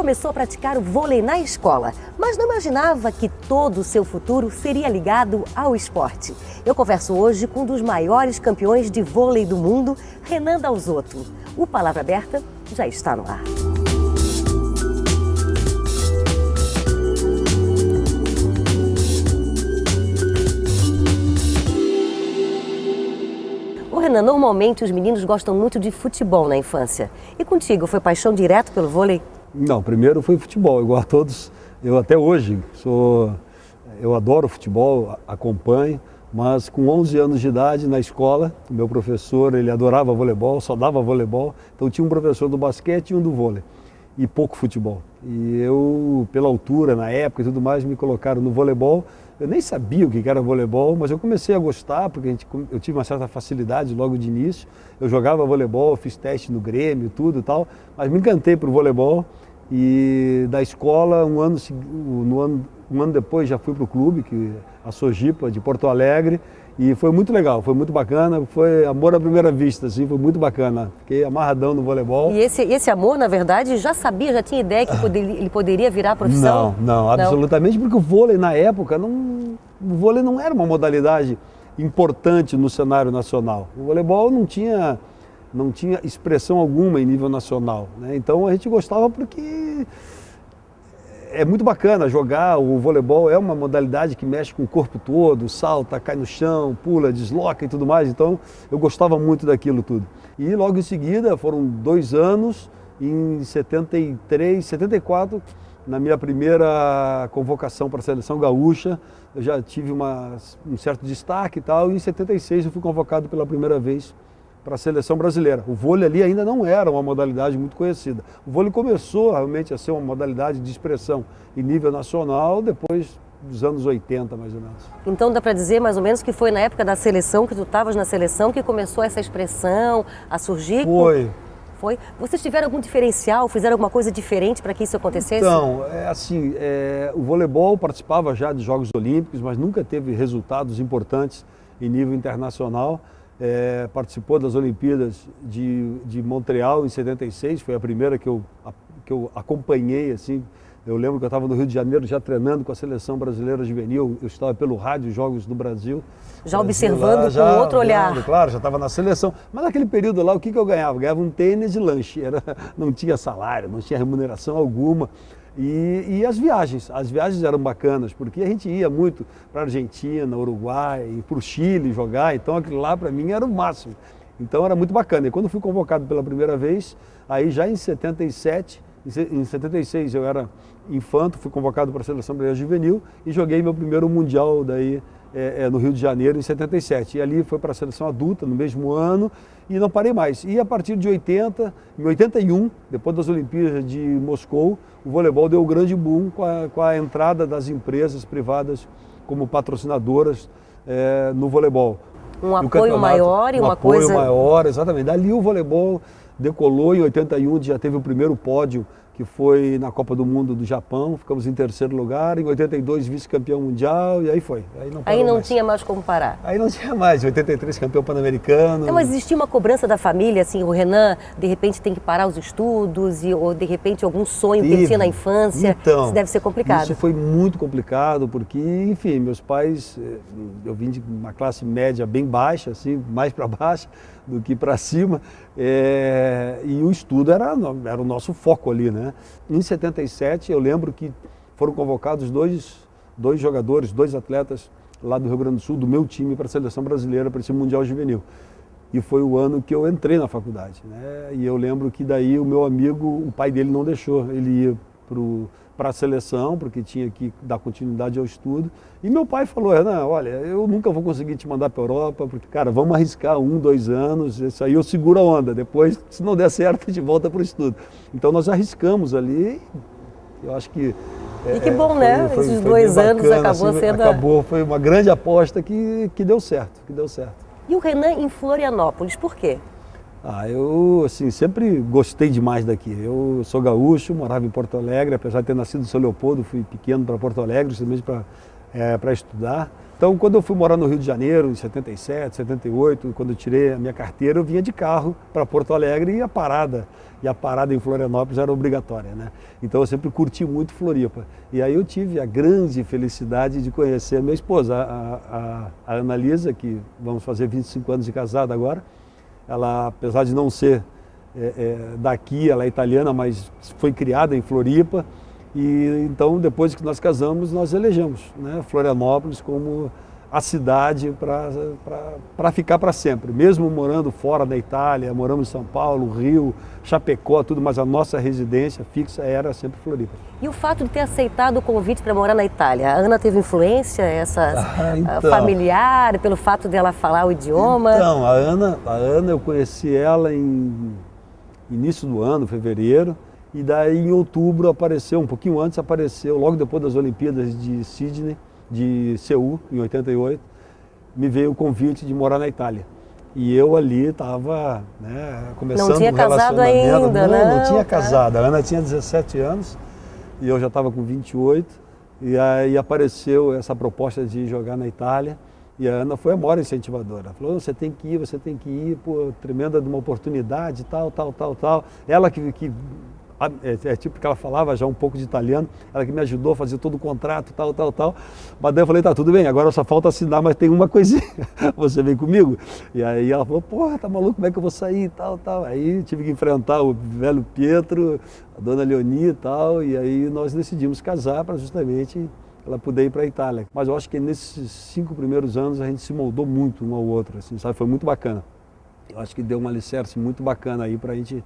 começou a praticar o vôlei na escola, mas não imaginava que todo o seu futuro seria ligado ao esporte. Eu converso hoje com um dos maiores campeões de vôlei do mundo, Renan Dalzotto. O Palavra Aberta já está no ar. Renan, normalmente os meninos gostam muito de futebol na infância. E contigo, foi paixão direto pelo vôlei? Não, primeiro foi futebol, igual a todos. Eu até hoje eu adoro futebol, acompanho, mas com 11 anos de idade na escola, o meu professor, ele adorava voleibol, só dava voleibol. Então tinha um professor do basquete e um do vôlei, e pouco futebol. E eu, pela altura, na época e tudo mais, me colocaram no voleibol. Eu nem sabia o que era voleibol, mas eu comecei a gostar, porque eu tive uma certa facilidade logo de início. Eu jogava voleibol, fiz teste no Grêmio, tudo e tal, mas me encantei por voleibol. E da escola, um ano depois, já fui para o clube, a Sojipa, de Porto Alegre, e foi muito legal, foi muito bacana, foi amor à primeira vista, assim, foi muito bacana. Fiquei amarradão no voleibol. E esse amor, na verdade, já tinha ideia que ele poderia virar profissão? Não, absolutamente, porque o vôlei na época, o vôlei não era uma modalidade importante no cenário nacional. O voleibol não tinha expressão alguma em nível nacional, né? Então a gente gostava porque é muito bacana jogar. O voleibol é uma modalidade que mexe com o corpo todo, salta, cai no chão, pula, desloca e tudo mais. Então eu gostava muito daquilo tudo. E logo em seguida, foram 2 anos, em 73, 74, na minha primeira convocação para a seleção gaúcha, eu já tive um certo destaque e tal, e em 76 eu fui convocado pela primeira vez para a seleção brasileira. O vôlei ali ainda não era uma modalidade muito conhecida. O vôlei começou realmente a ser uma modalidade de expressão em nível nacional depois dos anos 80, mais ou menos. Então dá para dizer mais ou menos que foi na época da seleção, que tu estavas na seleção, que começou essa expressão a surgir? Foi? Vocês tiveram algum diferencial, fizeram alguma coisa diferente para que isso acontecesse? Então, o voleibol participava já de Jogos Olímpicos, mas nunca teve resultados importantes em nível internacional. Participou das Olimpíadas de Montreal em 76, foi a primeira que eu acompanhei, assim. Eu lembro que eu estava no Rio de Janeiro já treinando com a seleção brasileira juvenil, eu estava pelo rádio Jogos do Brasil. Já observando com outro olhar. Claro, já estava na seleção. Mas naquele período lá, o que eu ganhava? Eu ganhava um tênis de lanche, não tinha salário, não tinha remuneração alguma. E as viagens eram bacanas, porque a gente ia muito para a Argentina, Uruguai, para o Chile jogar, então aquilo lá para mim era o máximo. Então era muito bacana. E quando fui convocado pela primeira vez, aí já em 77, em 76 eu era infanto, fui convocado para a seleção brasileira juvenil e joguei meu primeiro mundial daí no Rio de Janeiro em 77. E ali foi para a seleção adulta no mesmo ano e não parei mais. E a partir de em 81, depois das Olimpíadas de Moscou, o voleibol deu um grande boom com a entrada das empresas privadas como patrocinadoras no voleibol. Um apoio maior e uma coisa... Um apoio maior, exatamente. Dali o voleibol decolou. Em 81 já teve o primeiro pódio, que foi na Copa do Mundo do Japão, ficamos em 3º lugar, em 82 vice-campeão mundial, e aí foi. Aí não tinha mais como parar. Aí não tinha mais, 83 campeão pan-americano. Então, mas existia uma cobrança da família, assim, o Renan, de repente tem que parar os estudos, ou de repente algum sonho que ele tinha na infância, então, isso deve ser complicado. Isso foi muito complicado, porque, enfim, meus pais, eu vim de uma classe média bem baixa, assim, mais para baixo do que para cima, e o estudo era o nosso foco ali, né? Em 77, eu lembro que foram convocados dois atletas lá do Rio Grande do Sul, do meu time, para a seleção brasileira, para esse Mundial Juvenil. E foi o ano que eu entrei na faculdade, né? E eu lembro que daí o meu amigo, o pai dele não deixou, ele ia para a seleção, porque tinha que dar continuidade ao estudo. E meu pai falou: Renan, olha, eu nunca vou conseguir te mandar para a Europa, porque, cara, vamos arriscar 1, 2 anos, isso aí eu seguro a onda, depois, se não der certo, a gente volta para o estudo. Então nós arriscamos ali, eu acho que... E que bom, né? Esses 2 anos bacana, acabou assim, sendo... Foi uma grande aposta que deu certo, E o Renan em Florianópolis, por quê? Eu, assim, sempre gostei demais daqui. Eu sou gaúcho, morava em Porto Alegre, apesar de ter nascido em São Leopoldo, fui pequeno para Porto Alegre, justamente para estudar. Então, quando eu fui morar no Rio de Janeiro, em 77, 78, quando eu tirei a minha carteira, eu vinha de carro para Porto Alegre e a parada em Florianópolis era obrigatória, né? Então, eu sempre curti muito Floripa. E aí eu tive a grande felicidade de conhecer a minha esposa, a Ana Lisa, que vamos fazer 25 anos de casada agora. Ela, apesar de não ser daqui, ela é italiana, mas foi criada em Floripa. E então, depois que nós casamos, nós elegemos, né, Florianópolis como a cidade para ficar para sempre. Mesmo morando fora da Itália, moramos em São Paulo, Rio, Chapecó, tudo, mas a nossa residência fixa era sempre Floripa. E o fato de ter aceitado o convite para morar na Itália, a Ana teve influência, familiar, pelo fato dela falar o idioma? Então, a Ana eu conheci ela em início do ano, fevereiro. E daí em outubro apareceu, um pouquinho antes apareceu, logo depois das Olimpíadas de Sydney, de Seul, em 88, me veio o convite de morar na Itália. E eu ali estava, né, começando não tinha um casado relacionamento. ainda, não tinha casado. A Ana tinha 17 anos e eu já estava com 28. E aí apareceu essa proposta de jogar na Itália. E a Ana foi a maior incentivadora. Falou, você tem que ir, pô, tremenda de uma oportunidade, tal. Ela que tipo que ela falava já um pouco de italiano, ela que me ajudou a fazer todo o contrato, tal. Mas daí eu falei, tá, tudo bem, agora só falta assinar, mas tem uma coisinha, você vem comigo? E aí ela falou, porra, tá maluco, como é que eu vou sair, tal. Aí tive que enfrentar o velho Pietro, a dona Leonie e tal, e aí nós decidimos casar para justamente ela poder ir para a Itália. Mas eu acho que nesses 5 primeiros anos a gente se moldou muito um ao outro, assim, sabe? Foi muito bacana. Eu acho que deu um alicerce muito bacana aí para a gente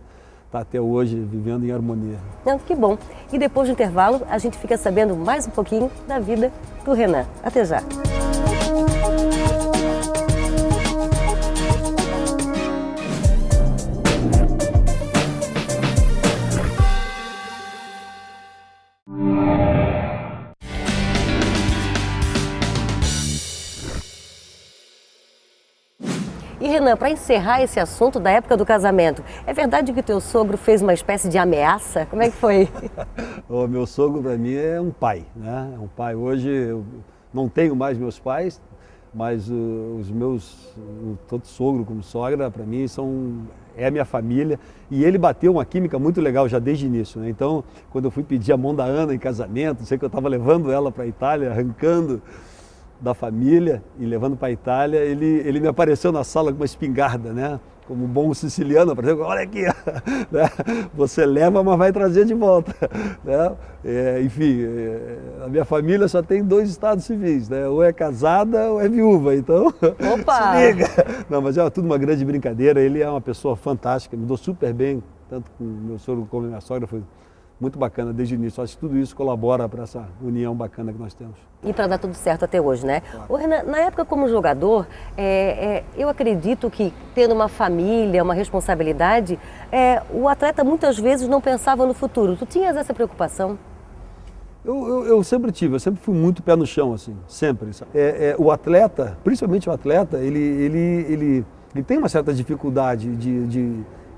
estar até hoje vivendo em harmonia. Não, que bom. E depois do intervalo, a gente fica sabendo mais um pouquinho da vida do Renan. Até já. E Renan, para encerrar esse assunto da época do casamento, é verdade que o teu sogro fez uma espécie de ameaça? Como é que foi? O meu sogro para mim é um pai, né? É um pai. Hoje eu não tenho mais meus pais, mas os meus, tanto sogro como sogra, para mim é a minha família. E ele bateu uma química muito legal já desde o início, né? Então, quando eu fui pedir a mão da Ana em casamento, sei que eu estava levando ela para a Itália, arrancando da família e levando para a Itália, ele me apareceu na sala com uma espingarda, né? Como um bom siciliano, por exemplo, olha aqui, né? Você leva, mas vai trazer de volta, né? Enfim, a minha família só tem 2 estados civis, né? Ou é casada ou é viúva, então opa! Se liga. Não, mas é tudo uma grande brincadeira, ele é uma pessoa fantástica, me dou super bem, tanto com meu sogro como minha sogra, foi muito bacana desde o início. Acho que tudo isso colabora para essa união bacana que nós temos. E para dar tudo certo até hoje, né? Claro. Ô, Renan, na época como jogador, eu acredito que tendo uma família, uma responsabilidade, o atleta muitas vezes não pensava no futuro. Tu tinhas essa preocupação? Eu sempre tive, eu sempre fui muito pé no chão, assim, sempre. O atleta, principalmente o atleta, ele tem uma certa dificuldade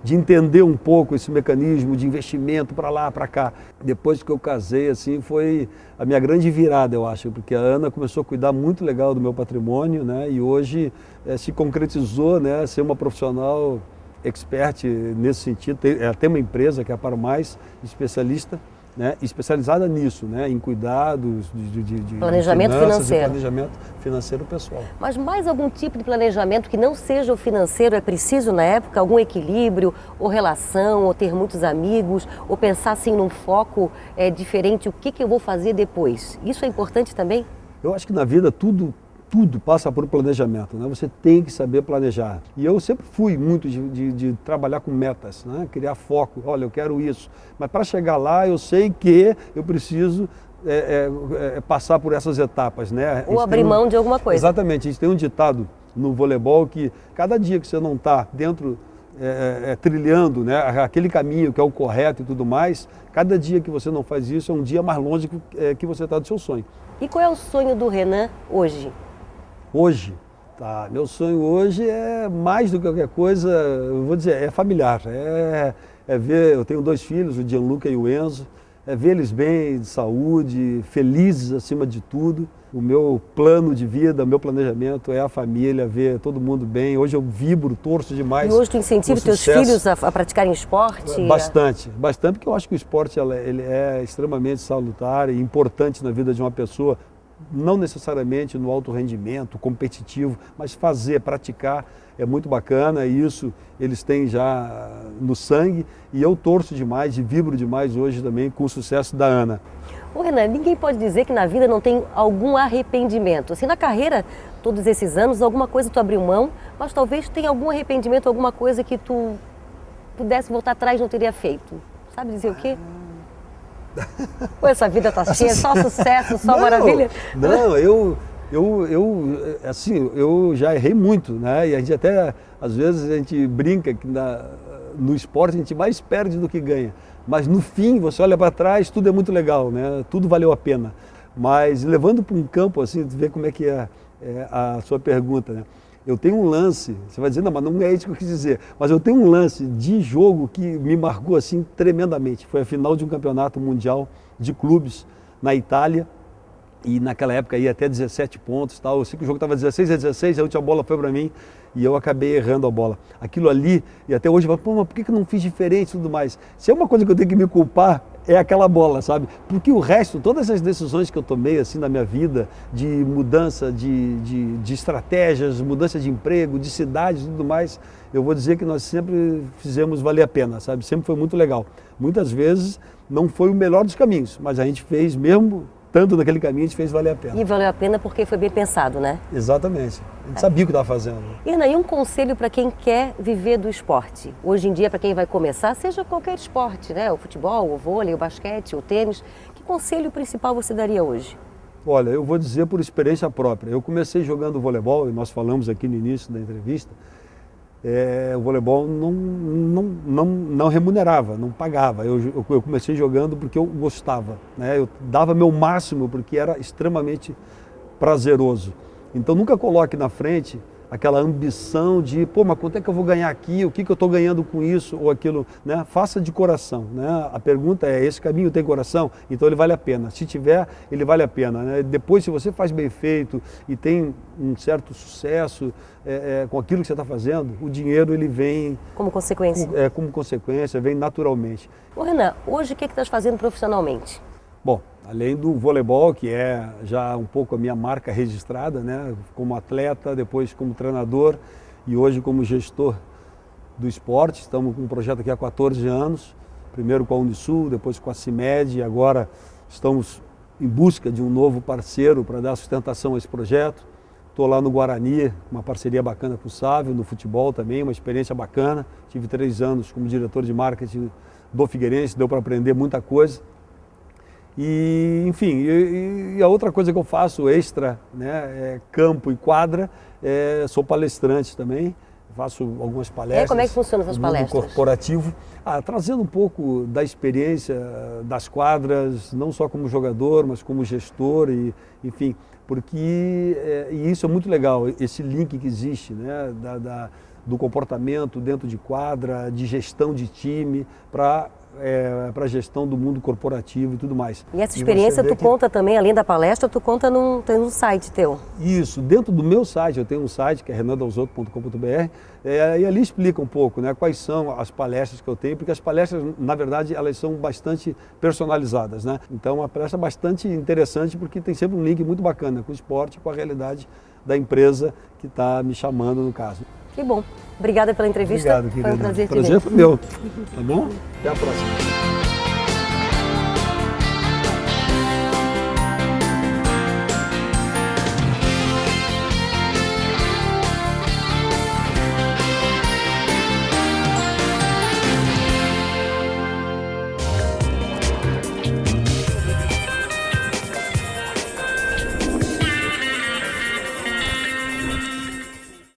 de entender um pouco esse mecanismo de investimento para lá, para cá. Depois que eu casei, assim, foi a minha grande virada, eu acho, porque a Ana começou a cuidar muito legal do meu patrimônio, né? E hoje se concretizou, né? Ser uma profissional expert nesse sentido. Tem uma empresa que é a Par Mais, especialista, né, especializada nisso, né, em cuidados de planejamento financeiro. Planejamento financeiro pessoal. Mas mais algum tipo de planejamento que não seja o financeiro é preciso na época? Algum equilíbrio, ou relação, ou ter muitos amigos, ou pensar assim num foco diferente, o que eu vou fazer depois? Isso é importante também? Eu acho que na vida tudo passa por planejamento, né? Você tem que saber planejar. E eu sempre fui muito de trabalhar com metas, né? Criar foco. Olha, eu quero isso. Mas para chegar lá, eu sei que eu preciso passar por essas etapas, né? Ou abrir mão de alguma coisa. Exatamente. A gente tem um ditado no voleibol que cada dia que você não está dentro, trilhando, né, aquele caminho que é o correto e tudo mais, cada dia que você não faz isso é um dia mais longe que você está do seu sonho. E qual é o sonho do Renan hoje? Hoje, tá, meu sonho hoje é mais do que qualquer coisa, eu vou dizer, é familiar, ver, eu tenho 2 filhos, o Gianluca e o Enzo, ver eles bem, de saúde, felizes acima de tudo, O meu plano de vida, o meu planejamento é a família, ver todo mundo bem. Hoje eu vibro, torço demais. E hoje tu incentiva os teus filhos a praticarem esporte? Bastante, bastante, porque eu acho que o esporte ele é extremamente salutar e importante na vida de uma pessoa, não necessariamente no alto rendimento, competitivo, mas fazer, praticar é muito bacana e isso eles têm já no sangue e eu torço demais e vibro demais hoje também com o sucesso da Ana. Ô Renan, ninguém pode dizer que na vida não tem algum arrependimento. Assim, na carreira, todos esses anos, alguma coisa tu abriu mão, mas talvez tenha algum arrependimento, alguma coisa que tu pudesse voltar atrás e não teria feito. Sabe dizer o quê? Pô, essa vida tá cheia, só sucesso, só maravilha. Não, eu já errei muito, né? E a gente até, às vezes, a gente brinca que no esporte a gente mais perde do que ganha. Mas no fim, você olha para trás, tudo é muito legal, né? Tudo valeu a pena. Mas levando para um campo assim, tu vê como é que é a sua pergunta, né? Eu tenho um lance, você vai dizer, não, mas não é isso que eu quis dizer, mas eu tenho um lance de jogo que me marcou assim tremendamente. Foi a final de um campeonato mundial de clubes na Itália, e naquela época ia até 17 pontos, tal. Eu sei que o jogo estava 16-16, a última bola foi para mim e eu acabei errando a bola. Aquilo ali, e até hoje eu falo, pô, mas por que eu não fiz diferente e tudo mais? Se é uma coisa que eu tenho que me culpar, é aquela bola, sabe? Porque o resto, todas as decisões que eu tomei assim na minha vida, de mudança de estratégias, mudança de emprego, de cidade e tudo mais, eu vou dizer que nós sempre fizemos valer a pena, sabe? Sempre foi muito legal. Muitas vezes não foi o melhor dos caminhos, mas a gente fez mesmo tanto naquele caminho, a gente fez valer a pena. E valeu a pena porque foi bem pensado, né? Exatamente. A gente sabia o que estava fazendo. Irna, e um conselho para quem quer viver do esporte? Hoje em dia, para quem vai começar, seja qualquer esporte, né? O futebol, o vôlei, o basquete, o tênis. Que conselho principal você daria hoje? Olha, eu vou dizer por experiência própria. Eu comecei jogando voleibol, e nós falamos aqui no início da entrevista, o voleibol não remunerava, não pagava. Eu comecei jogando porque eu gostava, né? Eu dava meu máximo porque era extremamente prazeroso. Então nunca coloque na frente aquela ambição de, pô, mas quanto é que eu vou ganhar aqui? O que eu estou ganhando com isso ou aquilo? Né? Faça de coração. Né? A pergunta é, esse caminho tem coração? Então ele vale a pena. Se tiver, ele vale a pena. Né? Depois, se você faz bem feito e tem um certo sucesso com aquilo que você está fazendo, o dinheiro ele vem... Como consequência. Como consequência, vem naturalmente. Ô Renan, hoje o que estás fazendo profissionalmente? Bom, além do voleibol, que é já um pouco a minha marca registrada, né? Como atleta, depois como treinador e hoje como gestor do esporte. Estamos com um projeto aqui há 14 anos, primeiro com a Unisul, depois com a CIMED, e agora estamos em busca de um novo parceiro para dar sustentação a esse projeto. Estou lá no Guarani, uma parceria bacana com o Sávio, no futebol também, uma experiência bacana. Tive 3 anos como diretor de marketing do Figueirense, deu para aprender muita coisa. E, enfim, e a outra coisa que eu faço extra, né, campo e quadra, sou palestrante também, faço algumas palestras. Como é que funcionam essas palestras? Corporativo, trazendo um pouco da experiência das quadras, não só como jogador, mas como gestor, e, enfim, porque e isso é muito legal, esse link que existe, né, do comportamento dentro de quadra, de gestão de time, para a gestão do mundo corporativo e tudo mais. E essa experiência tu conta também, além da palestra, tu conta tem um site teu. Isso, dentro do meu site, eu tenho um site que é renandalzotto.com.br, e ali explica um pouco, né, quais são as palestras que eu tenho, porque as palestras, na verdade, elas são bastante personalizadas, né? Então, uma palestra bastante interessante, porque tem sempre um link muito bacana com o esporte, com a realidade da empresa que está me chamando, no caso. Que bom. Obrigada pela entrevista. Obrigado, querida. Foi um prazer te ver. Prazer foi meu. Tá bom? Até a próxima.